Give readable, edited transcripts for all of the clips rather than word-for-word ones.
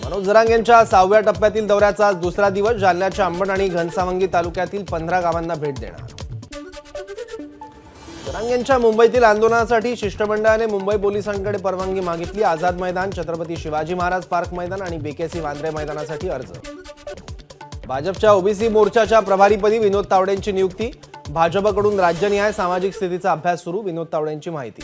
मनोज जरांगे यांच्या 6व्या टप्प्यातील दौऱ्याचा आज दुसरा दिवस. जालन्याच्या अंबड आणि घनसावंगी तालुक्यातील 15 गावांना भेट देणार. जरांगे यांच्या मुंबईतील आंदोलनासाठी शिष्टमंडळाने मुंबई पोलिसांकडे परवानगी मागितली. आझाद मैदान, छत्रपती शिवाजी महाराज पार्क मैदान आणि बीकेसी वांद्रे मैदानासाठी अर्ज. भाजपच्या ओबीसी मोर्चाच्या प्रभारीपदी विनोद तावडेंची नियुक्ती. भाजपकडून राज्यनिहाय सामाजिक स्थितीचा अभ्यास सुरू. विनोद तावडेंची माहिती.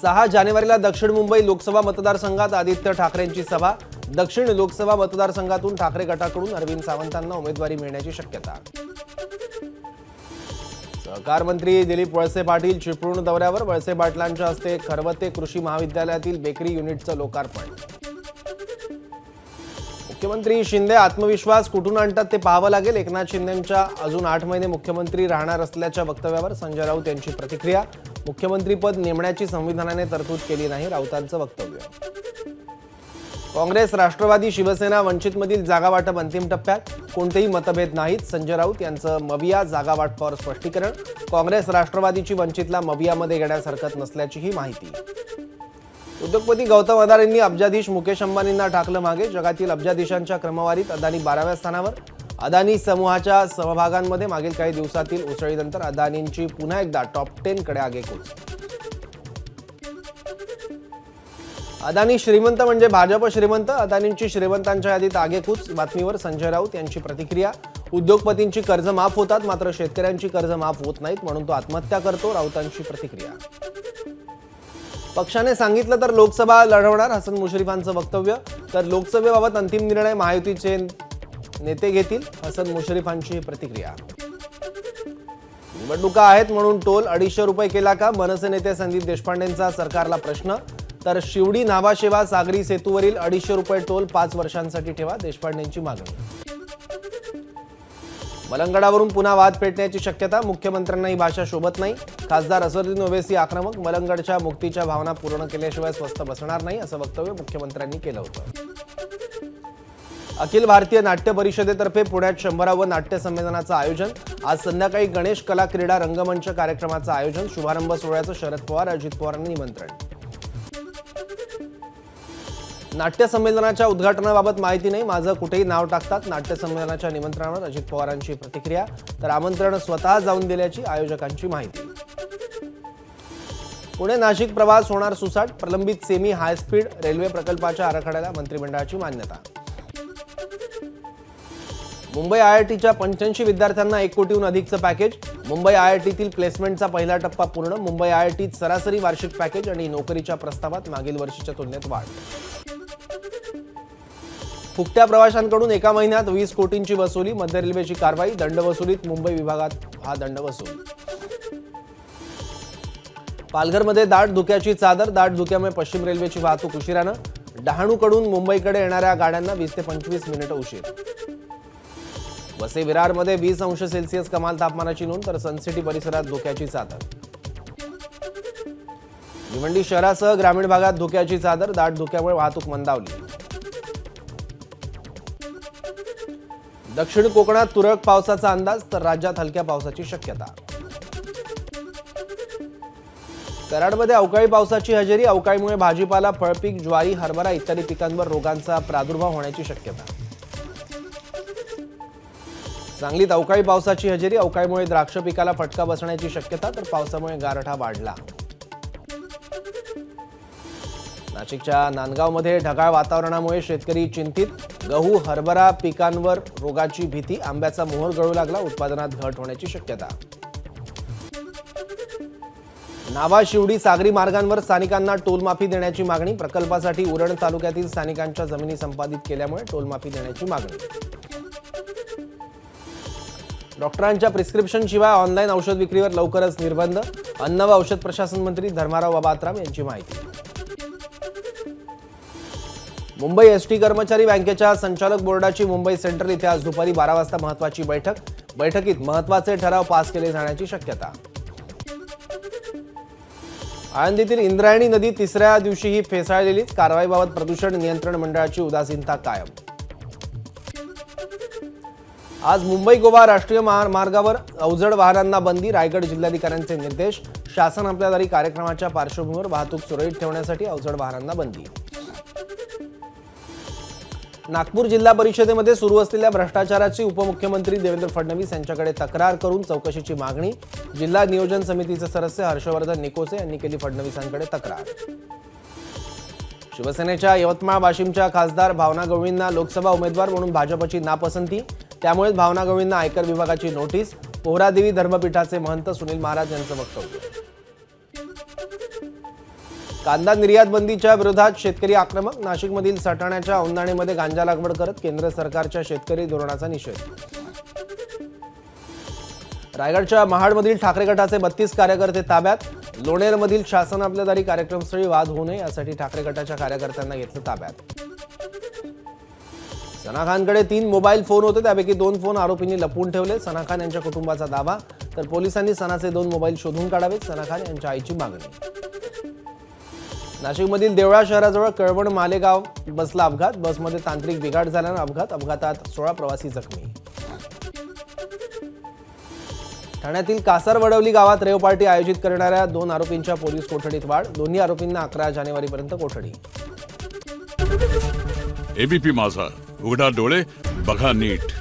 6 जानेवारीला दक्षिण मुंबई लोकसभा मतदारसंघात आदित्य ठाकरेंची सभा. दक्षिण लोकसभा मतदारसंघातून ठाकरे गटाकडून अरविंद सावंतांना उमेदवारी मिळण्याची शक्यता. सहकार मंत्री दिलीप वळसे पाटील चिपळूण दौऱ्यावर. वळसे पाटलांच्या हस्ते खरवते कृषी महाविद्यालयातील बेकरी युनिटचं लोकार्पण. मुख्यमंत्री शिंदे आत्मविश्वास कुठून आणतात ते पाहावं लागेल. एकनाथ शिंदेंच्या अजून 8 महिने मुख्यमंत्री राहणार असल्याच्या वक्तव्यावर संजय राऊत यांची प्रतिक्रिया. मुख्यमंत्रीपद नेमण्याची संविधानाने तरतूद केली नाही, राऊतांचं वक्तव्य. काँग्रेस, राष्ट्रवादी, शिवसेना, वंचितमधील जागावाटप अंतिम टप्प्यात. कोणतेही मतभेद नाहीत. संजय राऊत यांचं मविया जागावाटपावर स्पष्टीकरण. काँग्रेस राष्ट्रवादीची वंचितला मवियामध्ये घेण्यास हरकत नसल्याची ही माहिती. उद्योगपती गौतम अदानींनी अब्जाधीश मुकेश अंबानींना टाकलं मागे. जगातील अब्जाधीशांच्या क्रमवारीत अदानी 12व्या स्थानावर. अदानी समूहाच्या समभागांमध्ये मागील काही दिवसातील उसळीनंतर अदानींची पुन्हा एकदा टॉप 10 कडे आगेकूच. अदानी श्रीमंत म्हणजे भाजप श्रीमंत. अदानींची श्रीमंतांच्या यादीत आगेकूच. बातमीवर संजय राऊत यांची प्रतिक्रिया. उद्योगपतींची कर्ज माफ होतात मात्र शेतकऱ्यांची कर्ज माफ होत नाहीत म्हणून तो आत्महत्या करतो, राऊतांची प्रतिक्रिया. पक्षाने सांगितलं तर लोकसभा लढवणार, हसन मुश्रीफांचं वक्तव्य. तर लोकसभेबाबत अंतिम निर्णय महायुतीचे नेते घेतील, हसन मुश्रीफांची प्रतिक्रिया. निवडणुका आहेत म्हणून टोल 250 रुपये केला का? मनसे नेते संदीप देशपांडेंचा सरकारला प्रश्न. तर शिवडी नाभाशेवा सागरी सेतूवरील 250 रुपये टोल 5 वर्षांसाठी ठेवा, देशपांडेंची मागणी. मलंगडावरून पुन्हा वाद पेटण्याची शक्यता. मुख्यमंत्र्यांना ही भाषा शोभत नाही. खासदार असदुद्दीन ओवैसी आक्रमक. मलंगडच्या मुक्तीच्या भावना पूर्ण केल्याशिवाय स्वस्थ बसणार नाही असं वक्तव्य मुख्यमंत्र्यांनी केलं होतं. अखिल भारतीय नाट्य परिषदेतर्फे पुण्यात 100वे नाट्य संमेलनाचं आयोजन. आज संध्याकाळी गणेश कला क्रीडा रंगमंच कार्यक्रमाचं आयोजन. शुभारंभ सोहळ्याचं शरद पवार, अजित पवारांनी निमंत्रण. नाट्य संमेलनाच्या उद्घाटनाबाबत माहिती नाही, माझं कुठेही नाव टाकतात. नाट्य संमेलनाच्या निमंत्रणावर अजित पवारांची प्रतिक्रिया. तर आमंत्रण स्वतः जाऊन दिल्याची आयोजकांची माहिती. पुणे नाशिक प्रवास होणार सुसाट. प्रलंबित सेमी हायस्पीड रेल्वे प्रकल्पाच्या आराखड्याला मंत्रिमंडळाची मान्यता. मुंबई आयआयटीच्या 85 विद्यार्थ्यांना 1 कोटीहून अधिकचं पॅकेज. मुंबई आयआयटीतील प्लेसमेंटचा पहिला टप्पा पूर्ण. मुंबई आयआयटीत सरासरी वार्षिक पॅकेज आणि नोकरीच्या प्रस्तावात मागील वर्षीच्या तुलनेत वाढ. फुकट्या प्रवाशांकडून एका महिन्यात 20 कोटींची वसुली. मध्य रेल्वेची कारवाई. दंड वसुलीत मुंबई विभागात हा दंड वसूल. पालघरमध्ये दाट धुक्याची चादर. दाट धुक्यामुळे पश्चिम रेल्वेची वाहतूक उशिरानं. डहाणूकडून मुंबईकडे येणाऱ्या गाड्यांना 20 ते 25 मिनिटं उशीर. वसई विरारमध्ये 20 अंश सेल्सिअस कमाल तापमानाची नोंद. तर सनसिटी परिसरात धुक्याची चादर. भिवंडी शहरासह ग्रामीण भागात धुक्याची चादर. दाट धुक्यामुळे वाहतूक मंदावली. दक्षिण कोकणात तुरळक पावसाचा अंदाज. तर राज्यात हलक्या पावसाची शक्यता. कराडमध्ये अवकाळी पावसाची हजेरी. अवकाळीमुळे भाजीपाला, फळपीक, ज्वारी, हरभरा इत्यादी पिकांवर रोगांचा प्रादुर्भाव होण्याची शक्यता. सांगलीत अवकाळी पावसाची हजेरी. अवकाळीमुळे द्राक्ष पिकाला फटका बसण्याची शक्यता. तर पावसामुळे गारठा वाढला. नाशिकच्या नांदगावमध्ये ढगाळ वातावरणामुळे शेतकरी चिंतित. गहू, हरभरा पिकांवर रोगाची भीती. आंब्याचा मोहर गळू लागला. उत्पादनात घट होण्याची शक्यता. नावा, शिवडी, सागरी मार्गांवर स्थानिकांना टोलमाफी देण्याची मागणी. प्रकल्पासाठी उरण तालुक्यातील स्थानिकांच्या जमिनी संपादित केल्यामुळे टोलमाफी देण्याची मागणी. डॉक्टरांच्या प्रिस्क्रिप्शन शिवाय ऑनलाईन औषध विक्रीवर लवकरच निर्बंध. अन्न व औषध प्रशासन मंत्री धर्माराव बाबात्राम यांची माहिती. मुंबई एसटी कर्मचारी बँकेच्या संचालक बोर्डाची मुंबई सेंट्रल इथे आज दुपारी 12 वाजता महत्त्वाची बैठक. बैठकीत महत्त्वाचे ठराव पास केले जाण्याची शक्यता. आळंदीतील इंद्रायणी नदी 3ऱ्या दिवशीही फेसाळलेलीच. कारवाईबाबत प्रदूषण नियंत्रण मंडळाची उदासीनता कायम. आज मुंबई गोवा राष्ट्रीय महामार्गावर अवजड वाहनांना बंदी, रायगड जिल्हाधिकाऱ्यांचे निर्देश. शासन आपल्या दारी कार्यक्रमाच्या पार्श्वभूमीवर वाहतूक सुरळीत ठेवण्यासाठी अवजड वाहनांना बंदी. नागपूर जिल्हा परिषदेमध्ये सुरू असलेल्या भ्रष्टाचाराची उपमुख्यमंत्री देवेंद्र फडणवीस यांच्याकडे तक्रार करून चौकशीची मागणी. जिल्हा नियोजन समितीचे सदस्य हर्षवर्धन निकोसे यांनी केली फडणवीसांकडे तक्रार. शिवसेनेच्या यवतमाळ वाशिमच्या खासदार भावना गवळींना लोकसभा उमेदवार म्हणून भाजपची नापसंती. त्यामुळे भावना गवळींना आयकर विभागाची नोटीस. पोहरादेवी धर्मपीठाचे महंत सुनील महाराज यांचं वक्तव्य. कांदा निर्यात बंदीच्या विरोधात शेतकरी आक्रमक. नाशिकमधील सटाण्याच्या औंदाणेमध्ये गांजा लागवड करत केंद्र सरकारच्या शेतकरी धोरणाचा निषेध. रायगडच्या महाडमधील ठाकरे गटाचे 32 कार्यकर्ते ताब्यात. लोणेरमधील शासन आपल्या दारी कार्यक्रमस्थळी वाद होऊ नये यासाठी ठाकरे गटाच्या कार्यकर्त्यांना घेतलं ताब्यात. सना खानकडे 3 मोबाईल फोन होते, त्यापैकी 2 फोन आरोपींनी लपवून ठेवले. सना खान यांच्या कुटुंबाचा दावा. तर पोलिसांनी सनाचे 2 मोबाईल शोधून काढावेत, सना खान यांच्या आईची मागणी. नाशिकमधील देवळा शहराजवळ कळवण मालेगाव बसला अपघात. बसमध्ये तांत्रिक बिघाड झाल्यानं अपघातात 16 प्रवासी जखमी. ठाण्यातील कासारवडवली गावात रेव पार्टी आयोजित करणाऱ्या 2 आरोपींच्या पोलीस कोठडीत वाढ. दोन्ही आरोपींना 11 जानेवारीपर्यंत कोठडी. एबीपी माझा, उघडा डोळे बघा नीट.